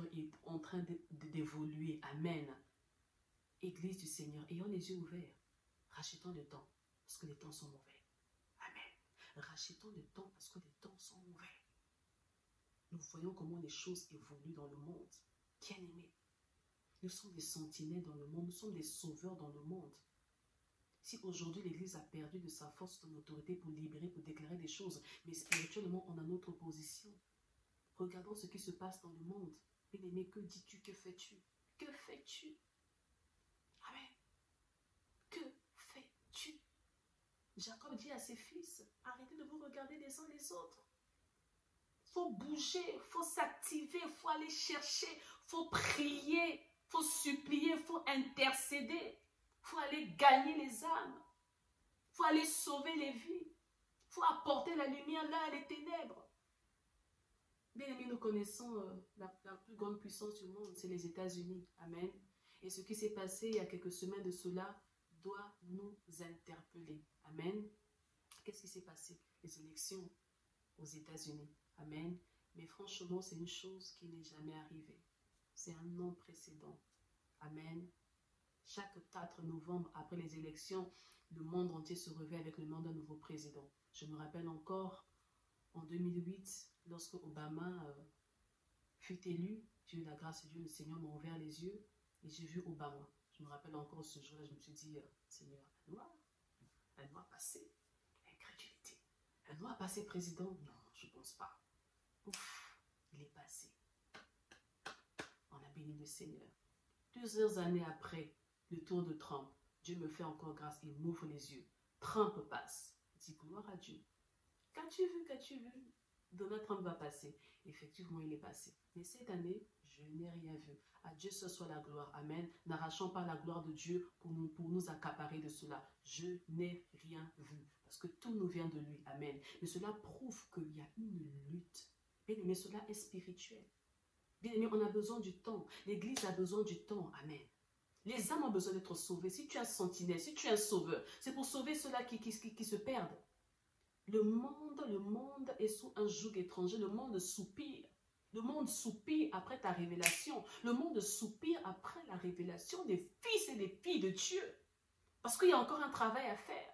en train d'évoluer. Amen. Église du Seigneur, ayons les yeux ouverts. Rachetons le temps, parce que les temps sont mauvais. Amen. Rachetons le temps, parce que les temps sont mauvais. Nous voyons comment les choses évoluent dans le monde. Bien-aimés, nous sommes des sentinelles dans le monde, nous sommes des sauveurs dans le monde. Si aujourd'hui l'Église a perdu de sa force, de son autorité pour libérer, pour déclarer des choses, mais spirituellement, on a notre position. Regardons ce qui se passe dans le monde. Bien-aimé, que dis-tu, que fais-tu? Que fais-tu? Amen. Que fais-tu? Jacob dit à ses fils, arrêtez de vous regarder les uns les autres. Il faut bouger, il faut s'activer, il faut aller chercher, il faut prier, il faut supplier, il faut intercéder, il faut aller gagner les âmes, il faut aller sauver les vies, il faut apporter la lumière là, les ténèbres. Bien aimé, nous connaissons la plus grande puissance du monde, c'est les États-Unis. Amen. Et ce qui s'est passé il y a quelques semaines de cela doit nous interpeller. Amen. Qu'est-ce qui s'est passé? Les élections aux États-Unis. Amen. Mais franchement, c'est une chose qui n'est jamais arrivée. C'est un non-précédent. Amen. Chaque 4 novembre, après les élections, le monde entier se réveille avec le nom d'un nouveau président. Je me rappelle encore, en 2008, lorsque Obama fut élu, j'ai eu la grâce de Dieu, le Seigneur m'a ouvert les yeux et j'ai vu Obama. Je me rappelle encore ce jour-là, je me suis dit, Seigneur, un noir passé, incrédulité. Un noir passé président? Non, je ne pense pas. Ouf, il est passé. On a béni le Seigneur. Plusieurs années après le tour de Trump, Dieu me fait encore grâce, il m'ouvre les yeux. Trump passe. Je dis gloire à Dieu. Qu'as-tu vu, qu'as-tu vu? Donald Trump va passer. Effectivement, il est passé. Mais cette année, je n'ai rien vu. À Dieu ce soit la gloire. Amen. N'arrachons pas la gloire de Dieu pour nous accaparer de cela. Je n'ai rien vu. Parce que tout nous vient de lui. Amen. Mais cela prouve qu'il y a une lutte. Bien aimé, cela est spirituel. Bien aimé, on a besoin du temps. L'Église a besoin du temps. Amen. Les âmes ont besoin d'être sauvées. Si tu es un sentinelle, si tu es un sauveur, c'est pour sauver ceux-là qui se perdent. Le monde est sous un joug étranger. Le monde soupire. Le monde soupire après ta révélation. Le monde soupire après la révélation des fils et des filles de Dieu. Parce qu'il y a encore un travail à faire.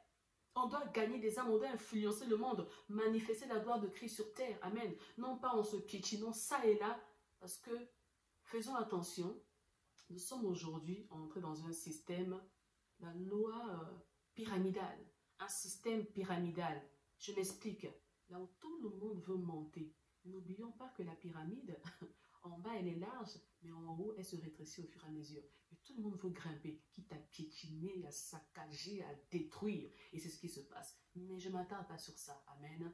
On doit gagner des âmes, on doit influencer le monde, manifester la gloire de Christ sur terre. Amen. Non pas en se piétinant ça et là. Parce que, faisons attention, nous sommes aujourd'hui entrés dans un système, la loi pyramidale. Un système pyramidal. Je m'explique. Là où tout le monde veut monter. N'oublions pas que la pyramide, en bas, elle est large, mais en haut, elle se rétrécit au fur et à mesure. Et tout le monde veut grimper, quitte à piétiner, à saccager, à détruire. Et c'est ce qui se passe. Mais je ne m'attarde pas sur ça. Amen.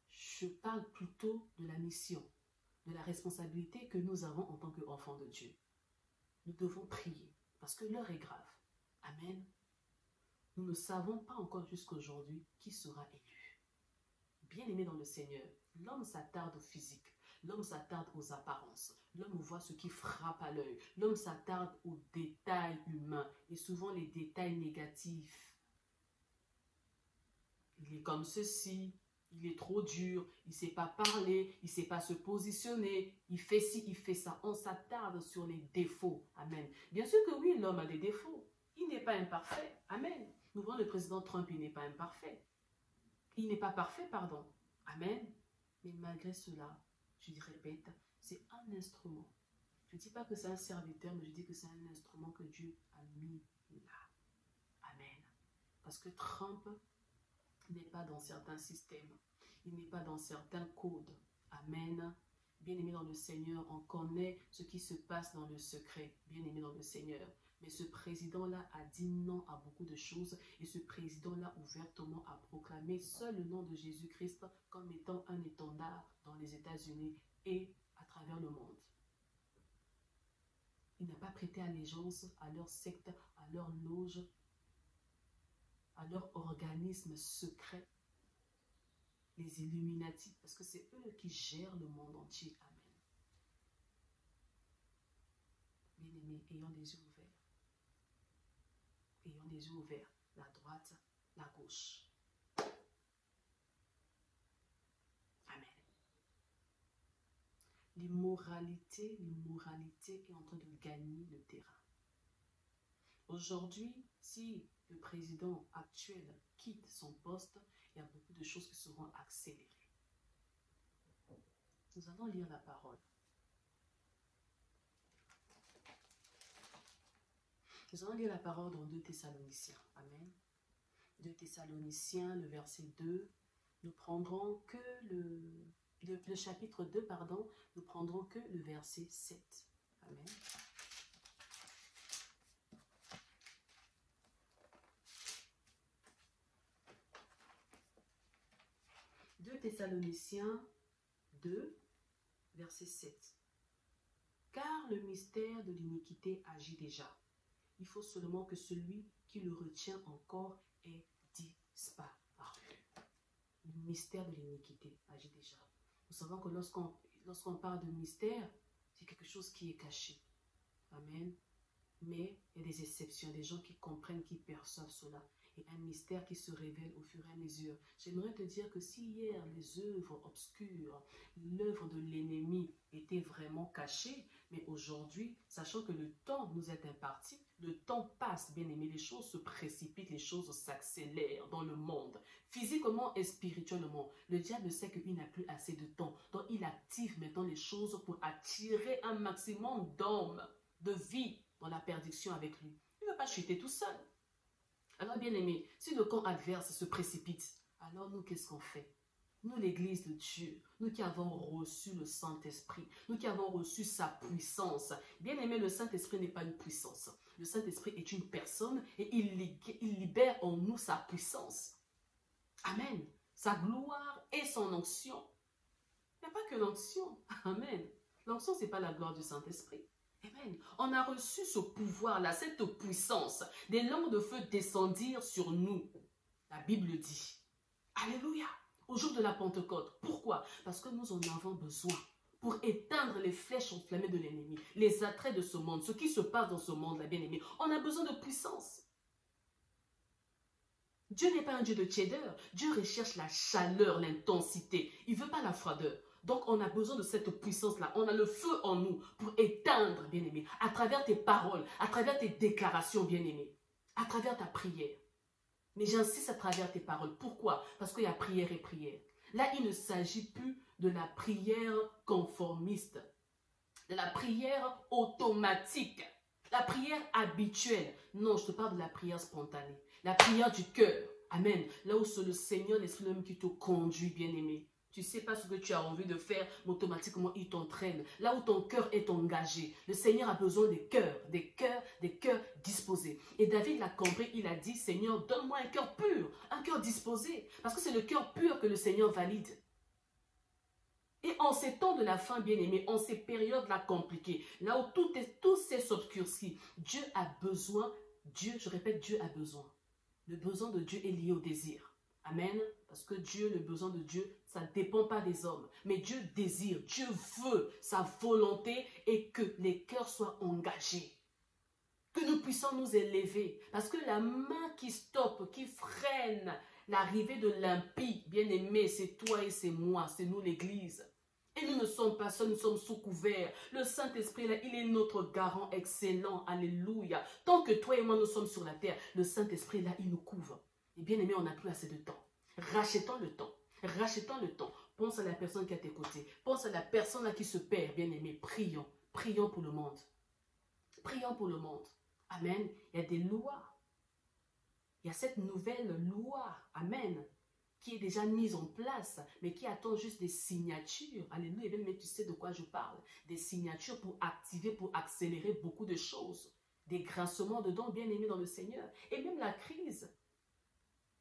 Je parle plutôt de la mission, de la responsabilité que nous avons en tant qu'enfants de Dieu. Nous devons prier, parce que l'heure est grave. Amen. Nous ne savons pas encore jusqu'à aujourd'hui qui sera élu. Bien-aimé dans le Seigneur, l'homme s'attarde au physique, l'homme s'attarde aux apparences, l'homme voit ce qui frappe à l'œil, l'homme s'attarde aux détails humains et souvent les détails négatifs. Il est comme ceci, il est trop dur, il ne sait pas parler, il ne sait pas se positionner, il fait ci, il fait ça. On s'attarde sur les défauts. Amen. Bien sûr que oui, l'homme a des défauts. Il n'est pas imparfait. Amen. Nous voyons le président Trump, il n'est pas imparfait. Il n'est pas parfait, pardon. Amen. Mais malgré cela, je répète, c'est un instrument. Je ne dis pas que c'est un serviteur, mais je dis que c'est un instrument que Dieu a mis là. Amen. Parce que Trump n'est pas dans certains systèmes. Il n'est pas dans certains codes. Amen. Bien-aimé dans le Seigneur, on connaît ce qui se passe dans le secret. Bien-aimé dans le Seigneur. Mais ce président-là a dit non à beaucoup de choses et ce président-là ouvertement a proclamé seul le nom de Jésus-Christ comme étant un étendard dans les États-Unis et à travers le monde. Il n'a pas prêté allégeance à leur secte, à leur loge, à leur organisme secret, les Illuminati, parce que c'est eux qui gèrent le monde entier. Amen. Bien-aimés, ayons les yeux ouverts. Ayons les yeux ouverts, la droite, la gauche. Amen. L'immoralité est en train de gagner le terrain. Aujourd'hui, si le président actuel quitte son poste, il y a beaucoup de choses qui seront accélérées. Nous allons lire la parole. Nous allons lire la parole dans 2 Thessaloniciens. Amen. 2 Thessaloniciens, le verset 2. Nous prendrons que le chapitre 2, pardon, nous prendrons que le verset 7. Amen. 2 Thessaloniciens 2, verset 7. Car le mystère de l'iniquité agit déjà. Il faut seulement que celui qui le retient encore ait disparu. Le mystère de l'iniquité agit déjà. Nous savons que lorsqu'on parle de mystère, c'est quelque chose qui est caché. Amen. Mais il y a des exceptions, des gens qui comprennent, qui perçoivent cela. Et un mystère qui se révèle au fur et à mesure. J'aimerais te dire que si hier les œuvres obscures, l'œuvre de l'ennemi était vraiment cachée, mais aujourd'hui, sachant que le temps nous est imparti, le temps passe, bien aimé, les choses se précipitent, les choses s'accélèrent dans le monde, physiquement et spirituellement. Le diable sait qu'il n'a plus assez de temps, donc il active maintenant les choses pour attirer un maximum d'hommes, de vie dans la perdition avec lui. Il ne va pas chuter tout seul. Alors, bien aimé, si le camp adverse se précipite, alors nous, qu'est-ce qu'on fait? Nous, l'Église de Dieu, nous qui avons reçu le Saint-Esprit, nous qui avons reçu sa puissance. Bien aimé, le Saint-Esprit n'est pas une puissance. Le Saint-Esprit est une personne et il libère en nous sa puissance. Amen. Sa gloire et son onction. Il n'y a pas que l'onction. Amen. L'onction, ce n'est pas la gloire du Saint-Esprit. Amen. On a reçu ce pouvoir-là, cette puissance. Des langues de feu descendirent sur nous. La Bible dit. Alléluia. Au jour de la Pentecôte. Pourquoi? Parce que nous en avons besoin pour éteindre les flèches enflammées de l'ennemi, les attraits de ce monde, ce qui se passe dans ce monde-là, bien aimé. On a besoin de puissance. Dieu n'est pas un Dieu de tiédeur. Dieu recherche la chaleur, l'intensité. Il ne veut pas la froideur. Donc, on a besoin de cette puissance-là. On a le feu en nous pour éteindre, bien-aimé, à travers tes paroles, à travers tes déclarations, bien-aimé, à travers ta prière. Mais j'insiste à travers tes paroles. Pourquoi? Parce qu'il y a prière et prière. Là, il ne s'agit plus de la prière conformiste, de la prière automatique, la prière habituelle. Non, je te parle de la prière spontanée, la prière du cœur. Amen. Là où c'est le Seigneur, l'Esprit même qui te conduit, bien-aimé. Tu ne sais pas ce que tu as envie de faire, mais automatiquement, il t'entraîne. Là où ton cœur est engagé, le Seigneur a besoin des cœurs disposés. Et David l'a compris, il a dit, Seigneur, donne-moi un cœur pur, un cœur disposé. Parce que c'est le cœur pur que le Seigneur valide. Et en ces temps de la fin, bien-aimé, en ces périodes-là compliquées, là où tout s'obscurcit, Dieu a besoin, je répète, Dieu a besoin. Le besoin de Dieu est lié au désir. Amen. Parce que Dieu, le besoin de Dieu, ça ne dépend pas des hommes. Mais Dieu désire, Dieu veut sa volonté et que les cœurs soient engagés. Que nous puissions nous élever. Parce que la main qui stoppe, qui freine l'arrivée de l'impie, bien-aimé, c'est toi et c'est moi, c'est nous l'Église. Et nous ne sommes pas seuls, nous sommes sous couvert. Le Saint-Esprit, là, il est notre garant excellent. Alléluia. Tant que toi et moi, nous sommes sur la terre, le Saint-Esprit, là, il nous couvre. Et bien aimé, on n'a plus assez de temps. Rachetons le temps. Rachetons le temps. Pense à la personne qui est à tes côtés. Pense à la personne là qui se perd. Bien aimé, prions. Prions pour le monde. Prions pour le monde. Amen. Il y a des lois. Il y a cette nouvelle loi. Amen. Qui est déjà mise en place, mais qui attend juste des signatures. Alléluia. Mais tu sais de quoi je parle. Des signatures pour activer, pour accélérer beaucoup de choses. Des grincements de dents bien aimés dans le Seigneur. Et même la crise.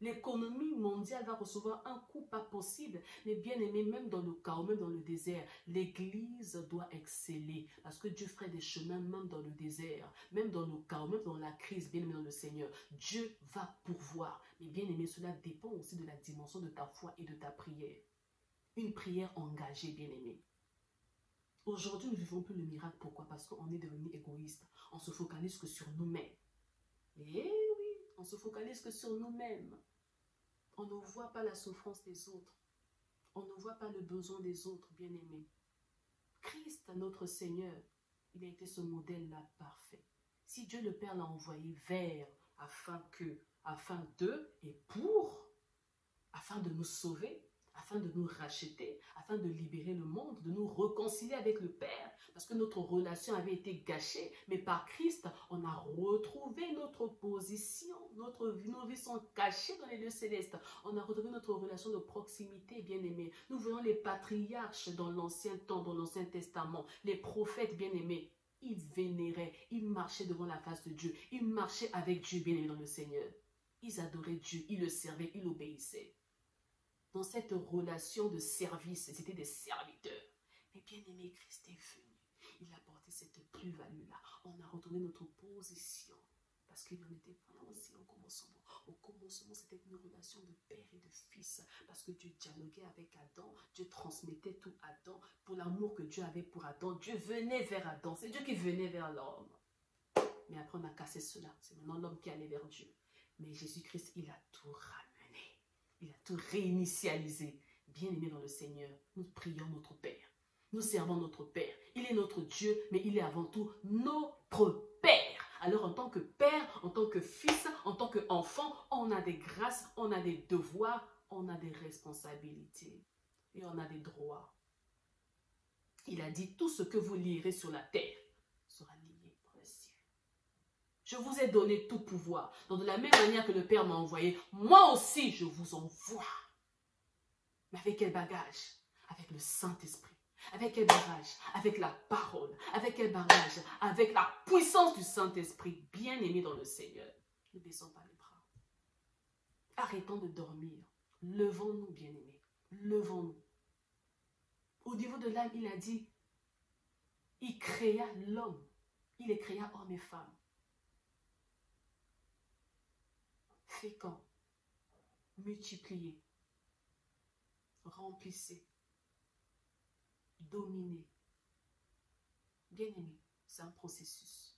L'économie mondiale va recevoir un coup pas possible. Mais bien aimé, même dans le chaos, même dans le désert, l'Église doit exceller. Parce que Dieu ferait des chemins même dans le désert, même dans le chaos, même dans la crise, bien aimé dans le Seigneur. Dieu va pourvoir. Mais bien aimé, cela dépend aussi de la dimension de ta foi et de ta prière. Une prière engagée, bien aimé. Aujourd'hui, nous ne vivons plus le miracle. Pourquoi? Parce qu'on est devenu égoïste. On se focalise que sur nous-mêmes. Eh oui, on se focalise que sur nous-mêmes. On ne voit pas la souffrance des autres. On ne voit pas le besoin des autres, bien-aimés. Christ, notre Seigneur, il a été ce modèle-là parfait. Si Dieu le Père l'a envoyé vers, afin de nous sauver, afin de nous racheter, afin de libérer le monde, de nous réconcilier avec le Père, parce que notre relation avait été gâchée, mais par Christ, on a retrouvé notre position, nos vies sont cachées dans les lieux célestes, on a retrouvé notre relation de proximité, bien-aimés. Nous voyons les patriarches dans l'ancien temps, dans l'Ancien Testament, les prophètes, bien-aimés, ils vénéraient, ils marchaient devant la face de Dieu, ils marchaient avec Dieu, bien-aimés dans le Seigneur. Ils adoraient Dieu, ils le servaient, ils l'obéissaient. dans cette relation de service. C'était des serviteurs. Mais bien aimé, Christ est venu. Il a apporté cette plus-value-là. On a retrouvé notre position. Parce qu'il en était point aussi au commencement. Au commencement, c'était une relation de père et de fils. Parce que Dieu dialoguait avec Adam. Dieu transmettait tout à Adam. Pour l'amour que Dieu avait pour Adam, Dieu venait vers Adam. C'est Dieu qui venait vers l'homme. Mais après, on a cassé cela. C'est maintenant l'homme qui allait vers Dieu. Mais Jésus-Christ, il a tout ramené. Il a tout réinitialisé. Bien-aimé dans le Seigneur, nous prions notre Père. Nous servons notre Père. Il est notre Dieu, mais il est avant tout notre Père. Alors en tant que Père, en tant que Fils, en tant qu'enfant, on a des grâces, on a des devoirs, on a des responsabilités et on a des droits. Il a dit, tout ce que vous lirez sur la terre sera lié dans le ciel. Je vous ai donné tout pouvoir. Donc de la même manière que le Père m'a envoyé, moi aussi je vous envoie. Mais avec quel bagage? Avec le Saint-Esprit. Avec quel bagage? Avec la parole. Avec quel bagage? Avec la puissance du Saint-Esprit. Bien-aimé dans le Seigneur. Ne baissons pas les bras. Arrêtons de dormir. Levons-nous, bien-aimés. Levons-nous. Au niveau de l'âme, il a dit, il créa l'homme. Il les créa hommes et femmes. Fécond. Multipliez. Remplissez. Dominer. Bien-aimé, c'est un processus.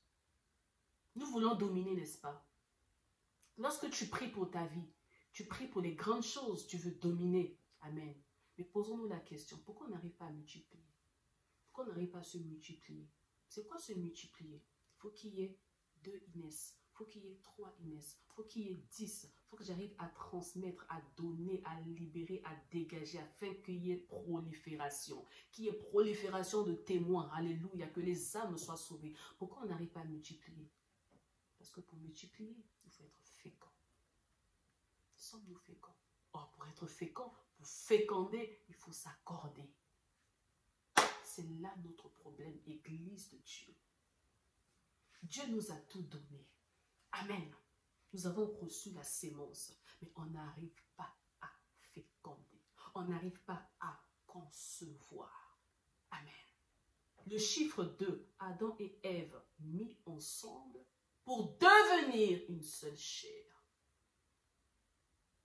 Nous voulons dominer, n'est-ce pas? Lorsque tu pries pour ta vie, tu pries pour les grandes choses, tu veux dominer. Amen. Mais posons-nous la question, pourquoi on n'arrive pas à multiplier? Pourquoi on n'arrive pas à se multiplier? C'est quoi se multiplier? Il faut qu'il y ait 2 Inès. Il faut qu'il y ait 3 Inès. Il faut qu'il y ait 10. Il faut que j'arrive à transmettre, à donner, à libérer, à dégager, afin qu'il y ait prolifération. Qu'il y ait prolifération de témoins. Alléluia. Que les âmes soient sauvées. Pourquoi on n'arrive pas à multiplier? Parce que pour multiplier, il faut être fécond. Sommes-nous féconds? Or, pour être fécond, pour féconder, il faut s'accorder. C'est là notre problème, Église de Dieu. Dieu nous a tout donné. Amen. Nous avons reçu la sémence, mais on n'arrive pas à féconder. On n'arrive pas à concevoir. Amen. Le chiffre 2, Adam et Ève mis ensemble pour devenir une seule chair.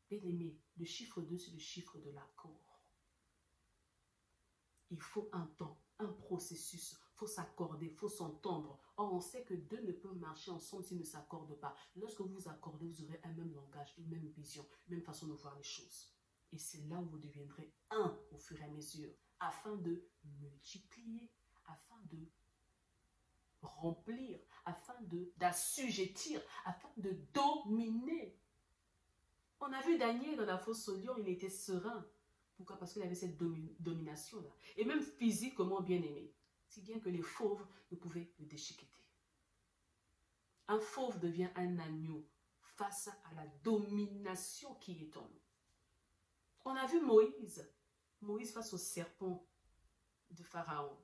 Bien-aimé, le chiffre 2, c'est le chiffre de l'accord. Il faut un temps, un processus, il faut s'accorder, il faut s'entendre. Or, on sait que deux ne peuvent marcher ensemble s'ils ne s'accordent pas. Lorsque vous vous accordez, vous aurez un même langage, une même vision, une même façon de voir les choses. Et c'est là où vous deviendrez un au fur et à mesure, afin de multiplier, afin de remplir, afin d'assujettir, afin de dominer. On a vu Daniel dans la fosse au lion, il était serein. Pourquoi? Parce qu'il avait cette domination-là. Et même physiquement bien aimé. Si bien que les fauves ne pouvaient le déchiqueter. Un fauve devient un agneau face à la domination qui est en nous. On a vu Moïse. Moïse face au serpent de Pharaon.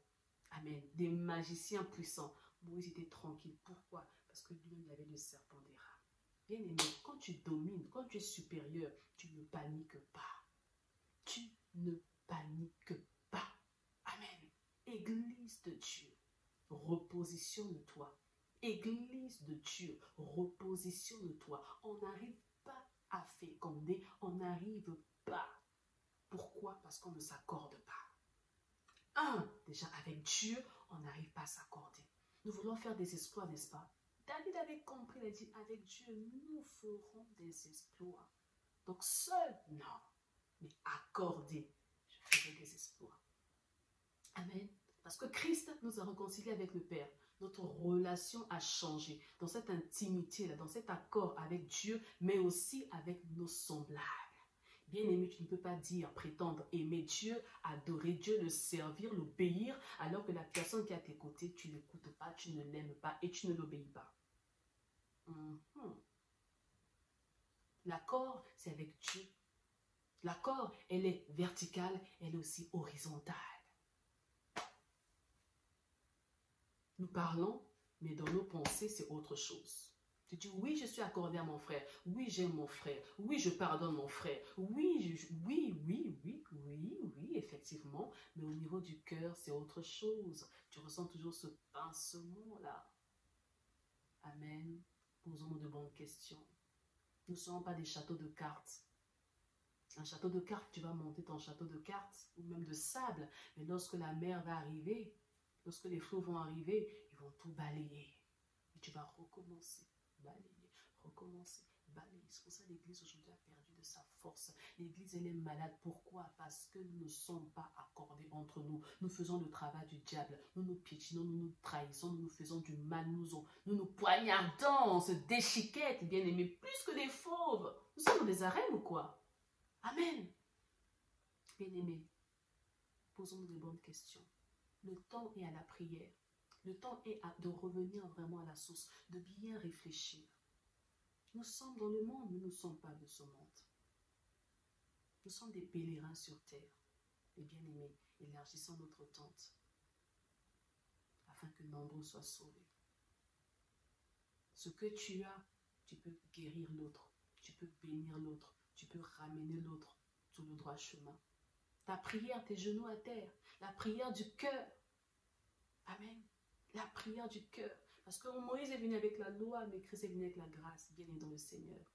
Amen. Des magiciens puissants. Moïse était tranquille. Pourquoi? Parce que lui-même il avait le serpent des rats. Bien aimé, quand tu domines, quand tu es supérieur, tu ne paniques pas. Tu ne paniques pas. Amen. Église de Dieu, repositionne-toi. Église de Dieu, repositionne-toi. On n'arrive pas à féconder, on n'arrive pas. Pourquoi? Parce qu'on ne s'accorde pas. Déjà avec Dieu, on n'arrive pas à s'accorder. Nous voulons faire des exploits, n'est-ce pas? David avait compris, il a dit, avec Dieu, nous ferons des exploits. Donc seul, non. Mais accordé, je ferai des exploits. Amen. Parce que Christ nous a réconciliés avec le Père. Notre relation a changé. Dans cette intimité-là, dans cet accord avec Dieu, mais aussi avec nos semblables. Bien-aimé, tu ne peux pas dire, prétendre aimer Dieu, adorer Dieu, le servir, l'obéir, alors que la personne qui est à tes côtés, tu ne l'écoutes pas, tu ne l'aimes pas et tu ne l'obéis pas. L'accord, c'est avec Dieu. L'accord, elle est verticale, elle est aussi horizontale. Nous parlons, mais dans nos pensées, c'est autre chose. Tu dis, oui, je suis accordé à mon frère. Oui, j'aime mon frère. Oui, je pardonne mon frère. Oui, oui, effectivement. Mais au niveau du cœur, c'est autre chose. Tu ressens toujours ce pincement-là. Amen. Posons-nous de bonnes questions. Nous ne sommes pas des châteaux de cartes. Un château de cartes, tu vas monter ton château de cartes ou même de sable. Mais lorsque la mer va arriver, lorsque les flots vont arriver, ils vont tout balayer. Et tu vas recommencer, balayer, recommencer, balayer. C'est pour ça que l'Église aujourd'hui a perdu de sa force. L'Église, elle est malade. Pourquoi? Parce que nous ne sommes pas accordés entre nous. Nous faisons le travail du diable. Nous nous piétinons, nous nous trahissons, nous nous faisons du mal. Nous nous poignardons, on se déchiquette, bien aimé, plus que des fauves. Nous sommes des arènes ou quoi? Amen. Bien-aimés, posons-nous de bonnes questions. Le temps est à la prière. Le temps est de revenir vraiment à la source, de bien réfléchir. Nous sommes dans le monde, mais nous ne sommes pas de ce monde. Nous sommes des pèlerins sur terre. Et bien-aimés, élargissons notre tente afin que nombreux soient sauvés. Ce que tu as, tu peux guérir l'autre, tu peux bénir l'autre, tu peux ramener l'autre sur le droit chemin. Ta prière, tes genoux à terre, la prière du cœur. Amen. La prière du cœur. Parce que Moïse est venu avec la loi, mais Christ est venu avec la grâce, bien dans le Seigneur.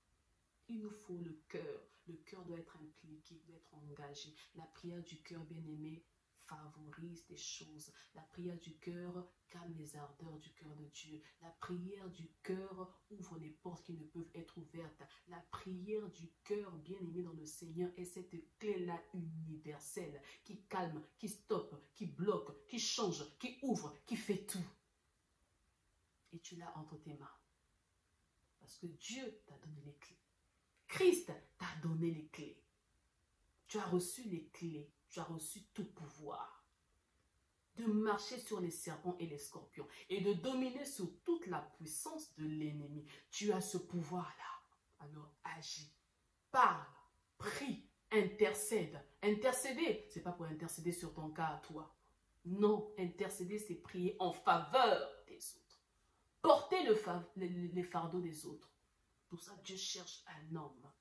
Il nous faut le cœur. Le cœur doit être impliqué, doit être engagé. La prière du cœur, bien-aimé, favorise des choses. La prière du cœur calme les ardeurs du cœur de Dieu. La prière du cœur ouvre les portes qui ne peuvent être ouvertes. La prière du cœur, bien-aimé dans le Seigneur, est cette clé-là universelle qui calme, qui stoppe, qui bloque, qui change, qui ouvre, qui fait tout. Et tu l'as entre tes mains. Parce que Dieu t'a donné les clés. Christ t'a donné les clés. Tu as reçu les clés. Tu as reçu tout pouvoir. De marcher sur les serpents et les scorpions. Et de dominer sur toute la puissance de l'ennemi. Tu as ce pouvoir-là. Alors agis. Parle. Prie. Intercède. Intercéder, ce n'est pas pour intercéder sur ton cas à toi. Non, intercéder, c'est prier en faveur des autres. Porter les fardeaux des autres. Pour ça, Dieu cherche un homme.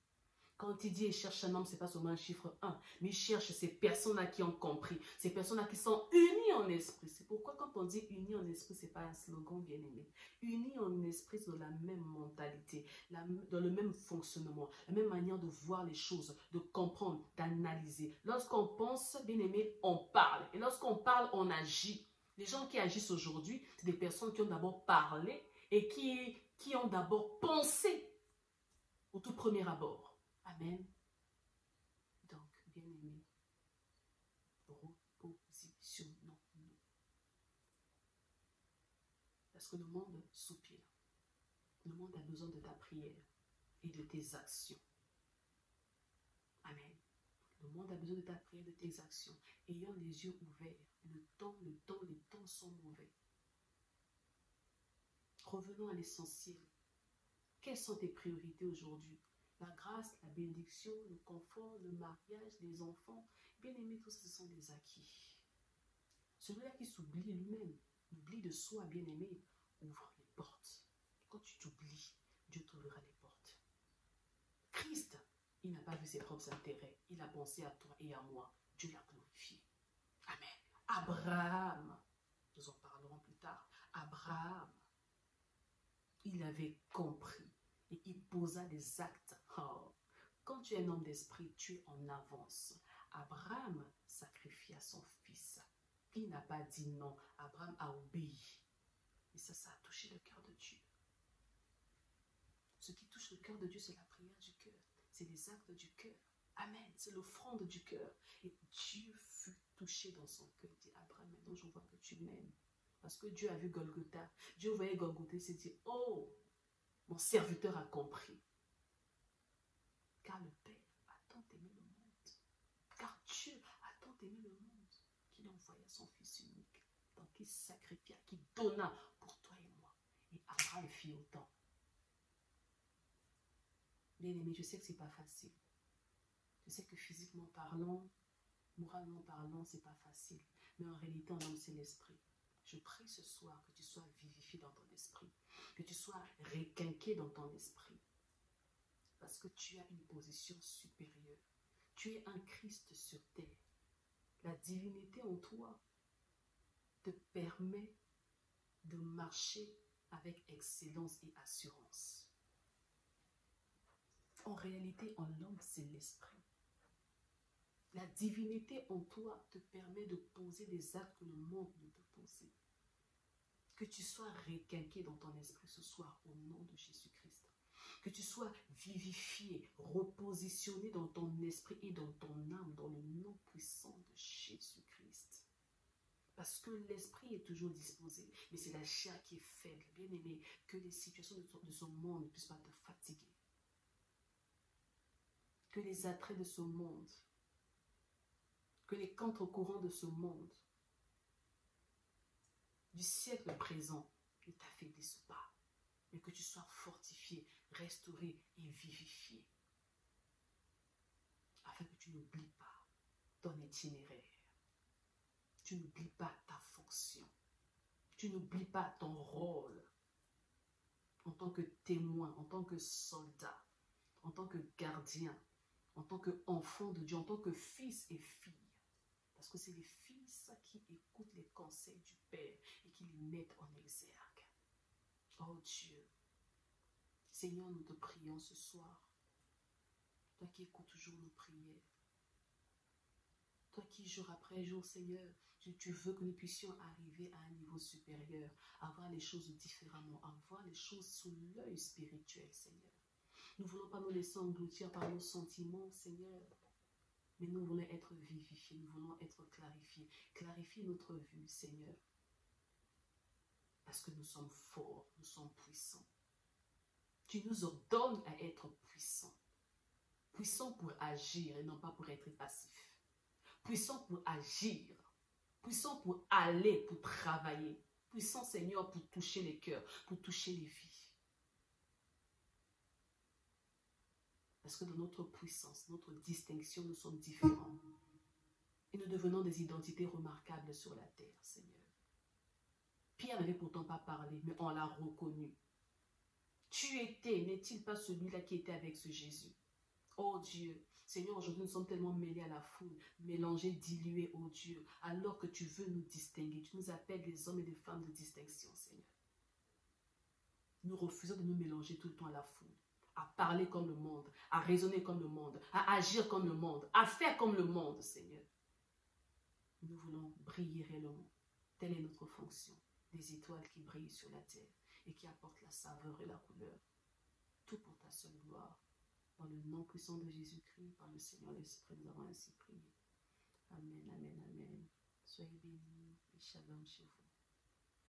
Quand il dit il cherche un homme, ce n'est pas seulement un chiffre 1, mais il cherche ces personnes-là qui ont compris, ces personnes-là qui sont unies en esprit. C'est pourquoi quand on dit unis en esprit, ce n'est pas un slogan bien aimé. Unis en esprit, c'est dans la même mentalité, dans le même fonctionnement, la même manière de voir les choses, de comprendre, d'analyser. Lorsqu'on pense, bien aimé, on parle. Et lorsqu'on parle, on agit. Les gens qui agissent aujourd'hui, c'est des personnes qui ont d'abord parlé et qui ont d'abord pensé au tout premier abord. Amen. Donc, bien-aimés, repositionnons-nous. Parce que le monde soupire. Le monde a besoin de ta prière et de tes actions. Amen. Le monde a besoin de ta prière et de tes actions. Ayant les yeux ouverts. Les temps sont mauvais. Revenons à l'essentiel. Quelles sont tes priorités aujourd'hui? La grâce, la bénédiction, le confort, le mariage, les enfants. Bien aimé, tout ça, ce sont des acquis. Celui-là qui s'oublie lui-même, l'oubli de soi, bien aimé, ouvre les portes. Quand tu t'oublies, Dieu t'ouvrira les portes. Christ, il n'a pas vu ses propres intérêts. Il a pensé à toi et à moi. Dieu l'a glorifié. Amen. Abraham, nous en parlerons plus tard. Abraham, il avait compris. Et il posa des actes. Oh. Quand tu es un homme d'esprit, tu es en avance. Abraham sacrifia son fils. Il n'a pas dit non. Abraham a obéi. Et ça a touché le cœur de Dieu. Ce qui touche le cœur de Dieu, c'est la prière du cœur. C'est les actes du cœur. Amen. C'est l'offrande du cœur. Et Dieu fut touché dans son cœur. Il dit, Abraham, maintenant je vois que tu m'aimes. Parce que Dieu a vu Golgotha. Dieu voyait Golgotha et s'est dit, oh, mon serviteur a compris. Car le Père a tant aimé le monde. Car Dieu a tant aimé le monde qu'il envoya son Fils unique. Donc il sacrifia, qu'il donna pour toi et moi. Et Abraham fit autant. Bien aimé, je sais que ce n'est pas facile. Je sais que physiquement parlant, moralement parlant, ce n'est pas facile. Mais en réalité, en homme, c'est l'esprit. Je prie ce soir que tu sois vivifié dans ton esprit, que tu sois requinqué dans ton esprit, parce que tu as une position supérieure. Tu es un Christ sur terre. La divinité en toi te permet de marcher avec excellence et assurance. En réalité, en l'homme, c'est l'esprit. La divinité en toi te permet de poser des actes que le monde ne peut poser. Que tu sois requinqué dans ton esprit ce soir au nom de Jésus-Christ. Que tu sois vivifié, repositionné dans ton esprit et dans ton âme, dans le nom puissant de Jésus-Christ. Parce que l'esprit est toujours disposé, mais c'est la chair qui est faible. Bien aimé, que les situations de ce monde ne puissent pas te fatiguer. Que les attraits de ce monde, que les contre-courants de ce monde, du siècle présent, ne t'affaiblissent pas, mais que tu sois fortifié, restauré et vivifié, afin que tu n'oublies pas ton itinéraire. Tu n'oublies pas ta fonction. Tu n'oublies pas ton rôle en tant que témoin, en tant que soldat, en tant que gardien, en tant qu'enfant de Dieu, en tant que fils et fille. Parce que c'est les fils qui écoutent les conseils du Père et qui les mettent en exergue. Oh Dieu, Seigneur, nous te prions ce soir. Toi qui écoutes toujours nos prières. Toi qui, jour après jour, Seigneur, tu veux que nous puissions arriver à un niveau supérieur, à voir les choses différemment, à voir les choses sous l'œil spirituel, Seigneur. Nous ne voulons pas nous laisser engloutir par nos sentiments, Seigneur, mais nous voulons être vivifiés, nous voulons être clarifiés. Clarifier notre vue, Seigneur, parce que nous sommes forts, nous sommes puissants. Tu nous ordonnes à être puissants. Puissants pour agir et non pas pour être passifs. Puissants pour agir. Puissants pour aller, pour travailler. Puissants, Seigneur, pour toucher les cœurs, pour toucher les vies. Parce que dans notre puissance, notre distinction, nous sommes différents. Et nous devenons des identités remarquables sur la terre, Seigneur. Pierre n'avait pourtant pas parlé, mais on l'a reconnu. Tu étais, n'est-il pas celui-là qui était avec ce Jésus? Oh Dieu, Seigneur, aujourd'hui nous sommes tellement mêlés à la foule, mélangés, dilués, oh Dieu, alors que tu veux nous distinguer. Tu nous appelles des hommes et des femmes de distinction, Seigneur. Nous refusons de nous mélanger tout le temps à la foule, à parler comme le monde, à raisonner comme le monde, à agir comme le monde, à faire comme le monde, Seigneur. Nous voulons briller réellement. Telle est notre fonction. Des étoiles qui brillent sur la terre et qui apportent la saveur et la couleur. Tout pour ta seule gloire. Dans le nom puissant de Jésus-Christ, par le Seigneur l'Esprit, nous avons ainsi prié. Amen, amen, amen. Soyez bénis et shalom chez vous.